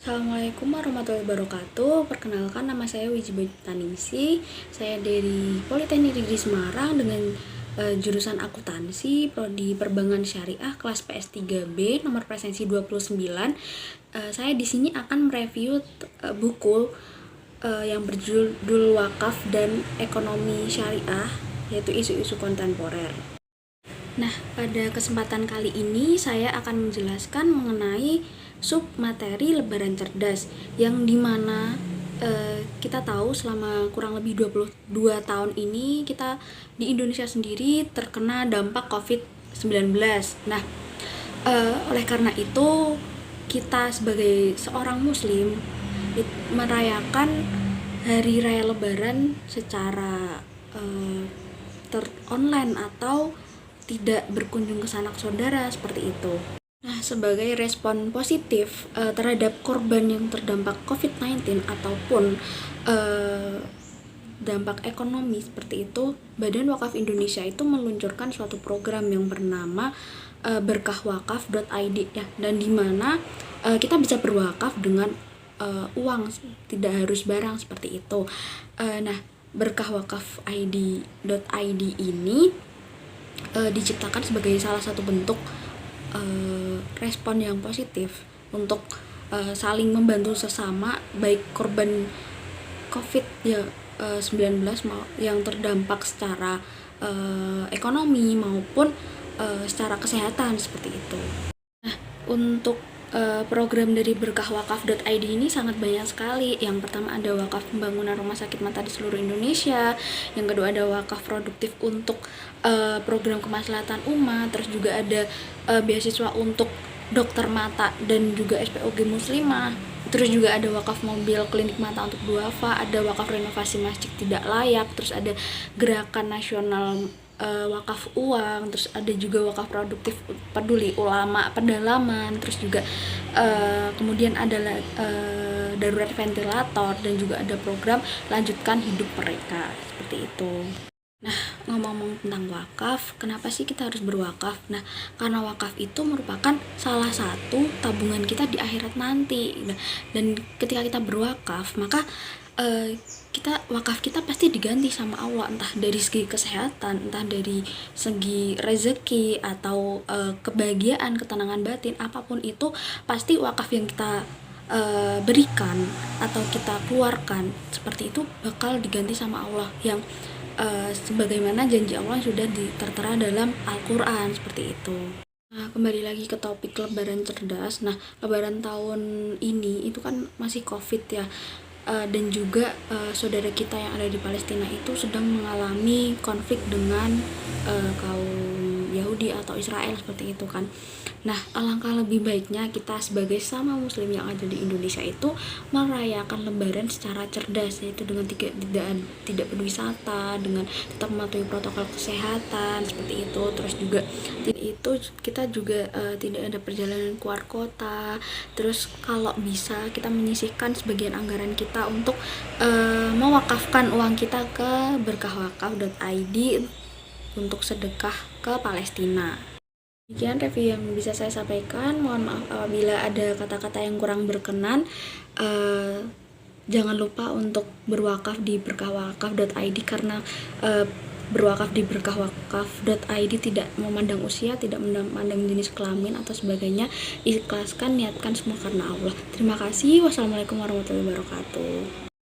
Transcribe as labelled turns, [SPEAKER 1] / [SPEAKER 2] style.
[SPEAKER 1] Assalamualaikum warahmatullahi wabarakatuh. Perkenalkan, nama saya Wijibajutaningsi. Saya dari Politeknik Negeri Semarang dengan jurusan akuntansi, prodi perbankan syariah, kelas PS3B, nomor presensi 29. Saya di sini akan mereview buku yang berjudul Wakaf dan Ekonomi Syariah, yaitu isu-isu kontemporer. Nah, pada kesempatan kali ini saya akan menjelaskan mengenai sub materi Lebaran Cerdas, yang dimana kita tahu selama kurang lebih 22 tahun ini kita di Indonesia sendiri terkena dampak COVID-19. Nah, oleh karena itu kita sebagai seorang muslim merayakan hari raya Lebaran secara online atau tidak berkunjung ke sanak saudara seperti itu. Nah, sebagai respon positif terhadap korban yang terdampak COVID-19 ataupun dampak ekonomi seperti itu, Badan Wakaf Indonesia itu meluncurkan suatu program yang bernama berkahwakaf.id ya, dan di mana kita bisa berwakaf dengan uang, tidak harus barang seperti itu. Nah, berkahwakaf.id ini diciptakan sebagai salah satu bentuk respon yang positif untuk saling membantu sesama, baik korban COVID-19 yang terdampak secara ekonomi maupun secara kesehatan seperti itu. Nah, untuk program dari berkahwakaf.id ini sangat banyak sekali. Yang pertama ada wakaf pembangunan rumah sakit mata di seluruh Indonesia, yang kedua ada wakaf produktif untuk program kemaslahatan umat, terus juga ada beasiswa untuk dokter mata dan juga SPOG muslimah, terus juga ada wakaf mobil klinik mata untuk duafa, ada wakaf renovasi masjid tidak layak, terus ada gerakan nasional wakaf uang, terus ada juga wakaf produktif peduli ulama pedalaman, terus juga kemudian ada darurat ventilator, dan juga ada program lanjutkan hidup mereka seperti itu. Nah, ngomong-ngomong tentang wakaf, kenapa sih kita harus berwakaf? Nah, karena wakaf itu merupakan salah satu tabungan kita di akhirat nanti. Nah, dan ketika kita berwakaf, maka wakaf kita pasti diganti sama Allah, entah dari segi kesehatan, entah dari segi rezeki, atau kebahagiaan, ketenangan batin, apapun itu pasti wakaf yang kita berikan atau kita keluarkan seperti itu bakal diganti sama Allah, yang sebagaimana janji Allah sudah tertera dalam Al-Quran seperti itu. Nah, kembali lagi ke topik Lebaran Cerdas. Nah, Lebaran tahun ini itu kan masih COVID ya, dan juga saudara kita yang ada di Palestina itu sedang mengalami konflik dengan kaum Yahudi atau Israel seperti itu kan. Nah, alangkah lebih baiknya kita sebagai sama muslim yang ada di Indonesia itu merayakan Lebaran secara cerdas, yaitu dengan tidak berwisata, dengan tetap mematuhi protokol kesehatan seperti itu. Terus juga itu kita juga tidak ada perjalanan keluar kota. Terus kalau bisa kita menyisihkan sebagian anggaran kita untuk mewakafkan uang kita ke berkahwakaf.id untuk sedekah ke Palestina. Demikian review yang bisa saya sampaikan. Mohon maaf apabila ada kata-kata yang kurang berkenan. Jangan lupa untuk berwakaf di berkahwakaf.id, karena berwakaf di berkahwakaf.id tidak memandang usia, tidak memandang jenis kelamin atau sebagainya. Ikhlaskan, niatkan semua karena Allah. Terima kasih. Wassalamualaikum warahmatullahi wabarakatuh.